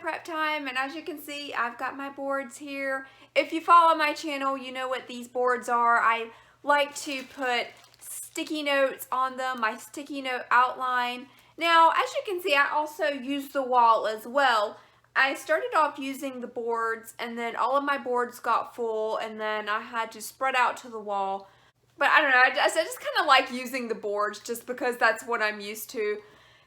prep time, and as you can see, I've got my boards here. If you follow my channel, you know what these boards are. I like to put sticky notes on them, my sticky note outline. Now, as you can see, I also use the wall as well. I started off using the boards, and then all of my boards got full, and then I had to spread out to the wall. But I don't know, I just kind of like using the boards just because that's what I'm used to.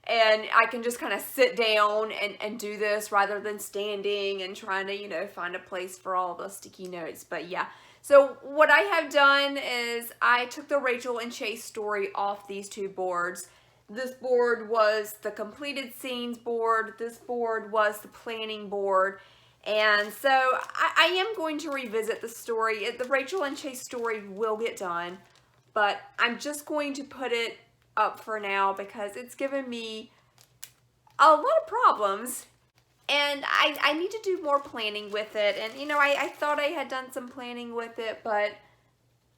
And I can just kind of sit down and do this rather than standing and trying to, you know, find a place for all the sticky notes. But yeah, so what I have done is I took the Rachel and Chase story off these two boards. This board was the completed scenes board. This board was the planning board. And so I am going to revisit the story. The Rachel and Chase story will get done, but I'm just going to put it up for now because it's given me a lot of problems, and I need to do more planning with it. And you know, I thought I had done some planning with it, but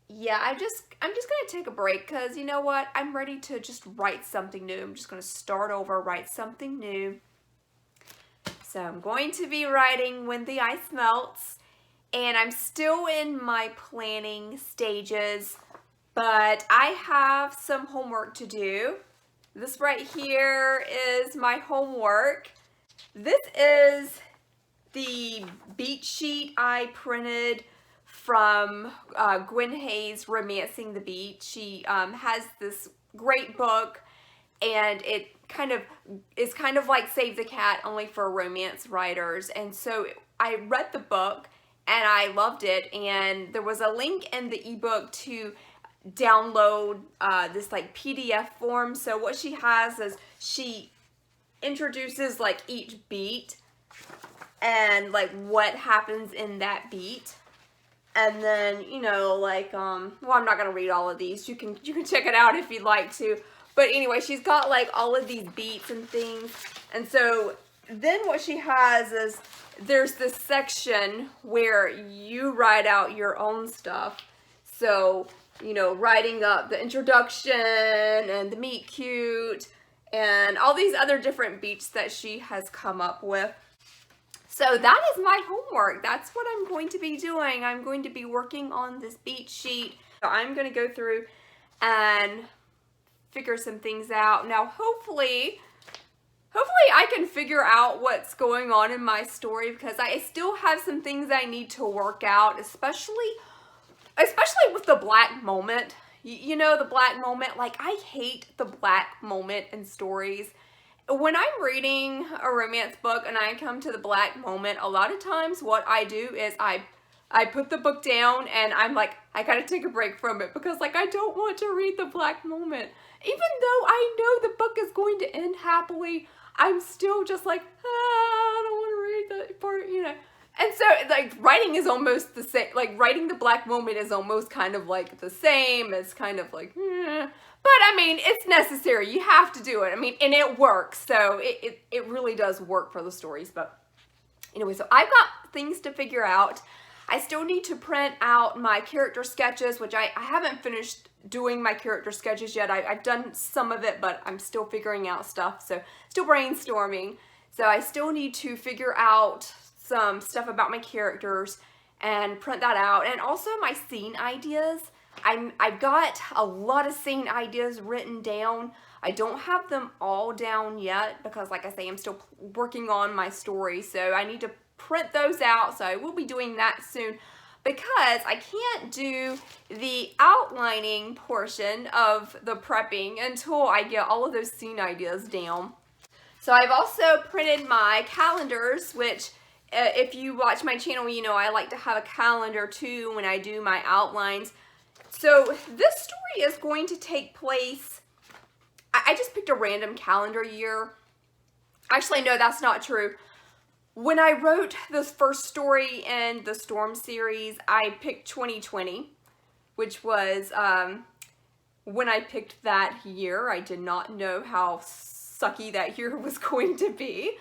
yeah, I'm just gonna take a break because you know what, I'm ready to just write something new. I'm just gonna start over, write something new. So I'm going to be writing When the Ice Melts, and I'm still in my planning stages, but I have some homework to do. This right here is my homework. This is the beat sheet I printed from Gwen Hayes, Romancing the Beat. She has this great book, and it is kind of like Save the Cat, only for romance writers. And so I read the book and I loved it, and there was a link in the ebook to download this like PDF form. So what she has is she introduces like each beat and like what happens in that beat, and then you know, like well, I'm not gonna read all of these. You can check it out if you'd like to. But anyway, she's got like all of these beats and things. And so then what she has is there's this section where you write out your own stuff. So, you know, writing up the introduction and the meet cute and all these other different beats that she has come up with. So that is my homework. That's what I'm going to be doing. I'm going to be working on this beat sheet. So I'm going to go through and figure some things out. Now, hopefully I can figure out what's going on in my story, because I still have some things I need to work out, especially with the black moment. You know, the black moment, like I hate the black moment in stories. When I'm reading a romance book and I come to the black moment, a lot of times what I do is I put the book down and I'm like, I gotta take a break from it because like I don't want to read the black moment. Even though I know the book is going to end happily, I'm still just like, I don't want to read that part, you know. And so like writing is almost the same, like writing the black moment is almost kind of like the same. It's kind of like, But I mean, it's necessary. You have to do it. I mean, and it works. So it really does work for the stories. But anyway, so I've got things to figure out. I still need to print out my character sketches, which I haven't finished doing my character sketches yet. I've done some of it, but I'm still figuring out stuff. So still brainstorming. So I still need to figure out some stuff about my characters and print that out. And also my scene ideas. I've got a lot of scene ideas written down. I don't have them all down yet because, like I say, I'm still working on my story. So I need to print those out. So I will be doing that soon because I can't do the outlining portion of the prepping until I get all of those scene ideas down. So I've also printed my calendars, which if you watch my channel, you know I like to have a calendar too when I do my outlines. So this story is going to take place, I just picked a random calendar year. Actually, no, that's not true. When I wrote this first story in the Storm series, I picked 2020, which was when I picked that year. I did not know how sucky that year was going to be.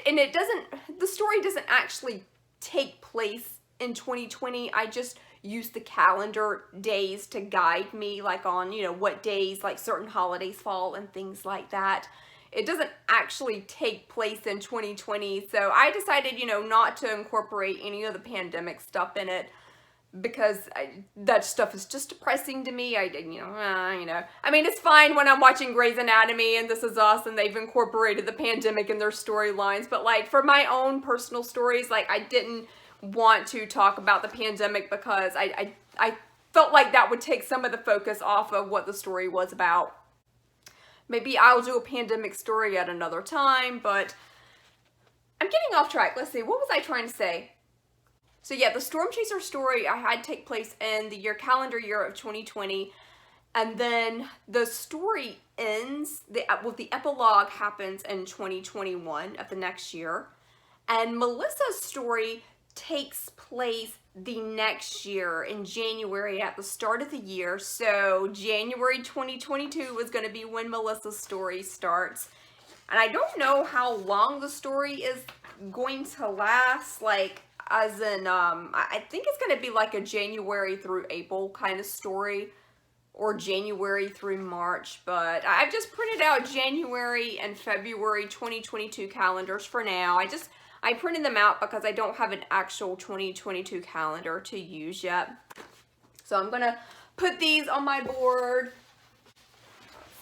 And the story doesn't actually take place in 2020. I just used the calendar days to guide me, like on, you know, what days like certain holidays fall and things like that. it doesn't actually take place in 2020. So I decided, you know, not to incorporate any of the pandemic stuff in it, because that stuff is just depressing to me. I mean, it's fine when I'm watching Grey's Anatomy and This Is Us and they've incorporated the pandemic in their storylines, but like for my own personal stories, like I didn't want to talk about the pandemic because I felt like that would take some of the focus off of what the story was about. Maybe I'll do a pandemic story at another time, but I'm getting off track. Let's see, what was I trying to say? So yeah, the Storm Chaser story I had take place in the calendar year of 2020, and then the story ends, the epilogue happens in 2021 of the next year, and Melissa's story takes place the next year in January at the start of the year. So January 2022 is going to be when Melissa's story starts, and I don't know how long the story is going to last, like, as in, I think it's going to be like a January through April kind of story, or January through March, but I've just printed out January and February 2022 calendars for now. I printed them out because I don't have an actual 2022 calendar to use yet. So I'm going to put these on my board.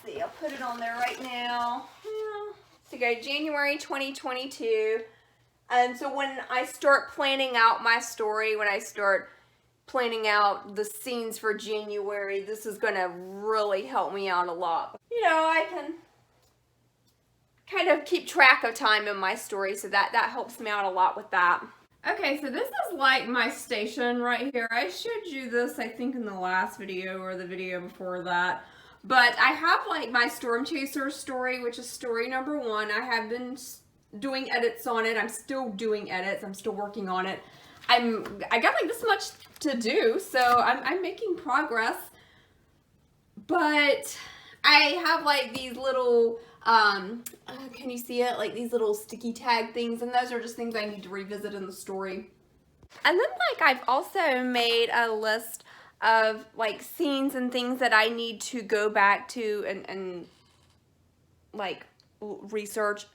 Let's see, I'll put it on there right now. So go January 2022. And so when I start planning out my story, when I start planning out the scenes for January, this is going to really help me out a lot. You know, I can kind of keep track of time in my story, so that helps me out a lot with that. Okay, so this is like my station right here. I showed you this, I think, in the last video or the video before that. But I have like my Storm Chaser story, which is story number 1. I have been doing edits on it. I'm still doing edits. I'm still working on it. I got like this much to do, so I'm making progress. But I have like these little, can you see it? Like these little sticky tag things, and those are just things I need to revisit in the story. And then like I've also made a list of like scenes and things that I need to go back to and like research.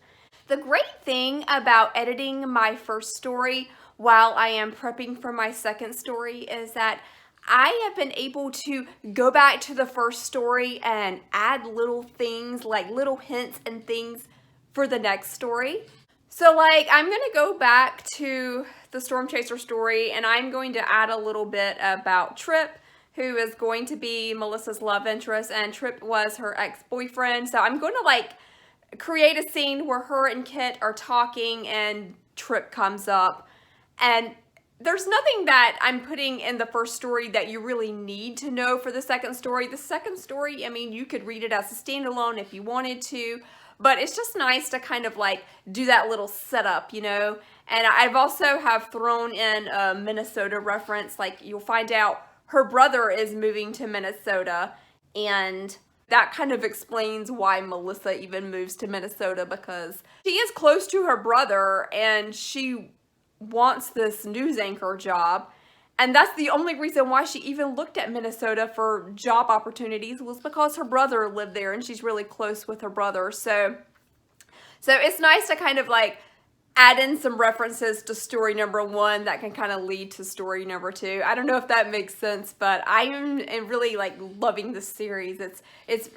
The great thing about editing my first story while I am prepping for my second story is that I have been able to go back to the first story and add little things, like little hints and things for the next story. So like I'm going to go back to the Storm Chaser story and I'm going to add a little bit about Trip, who is going to be Melissa's love interest, and Trip was her ex-boyfriend. So I'm going to like create a scene where her and Kit are talking and Trip comes up, and there's nothing that I'm putting in the first story that you really need to know for the second story. The second story, I mean, you could read it as a standalone if you wanted to, but it's just nice to kind of like do that little setup, you know. And I've also have thrown in a Minnesota reference. Like you'll find out her brother is moving to Minnesota, and that kind of explains why Melissa even moves to Minnesota, because she is close to her brother and she wants this news anchor job. And that's the only reason why she even looked at Minnesota for job opportunities, was because her brother lived there and she's really close with her brother. So it's nice to kind of like add in some references to story number 1 that can kind of lead to story number 2. I don't know if that makes sense, but I am really like loving this series. It's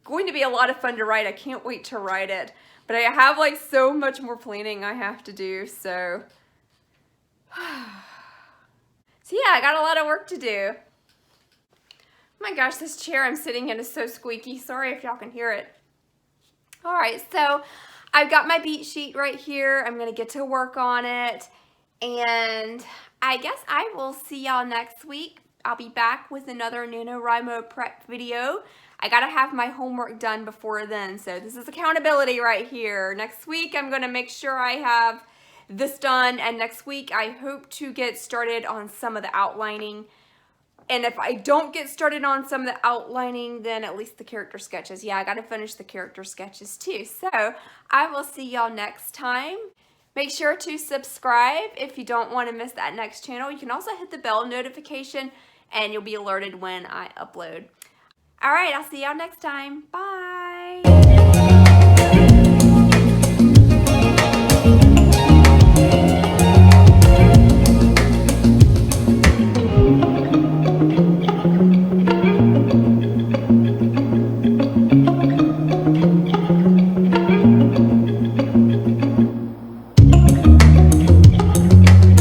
going to be a lot of fun to write. I can't wait to write it. But I have like so much more planning I have to do, so so yeah, I got a lot of work to do. Oh my gosh, this chair I'm sitting in is so squeaky. Sorry if y'all can hear it. All right, so I've got my beat sheet right here. I'm gonna get to work on it, and I guess I will see y'all next week. I'll be back with another NaNoWriMo prep video. I gotta have my homework done before then, so this is accountability right here. Next week, I'm gonna make sure I have this done, and next week I hope to get started on some of the outlining. And if I don't get started on some of the outlining, then at least the character sketches. Yeah, I gotta finish the character sketches too. So I will see y'all next time. Make sure to subscribe if you don't want to miss that next channel. You can also hit the bell notification and you'll be alerted when I upload. All right, I'll see y'all next time. Bye.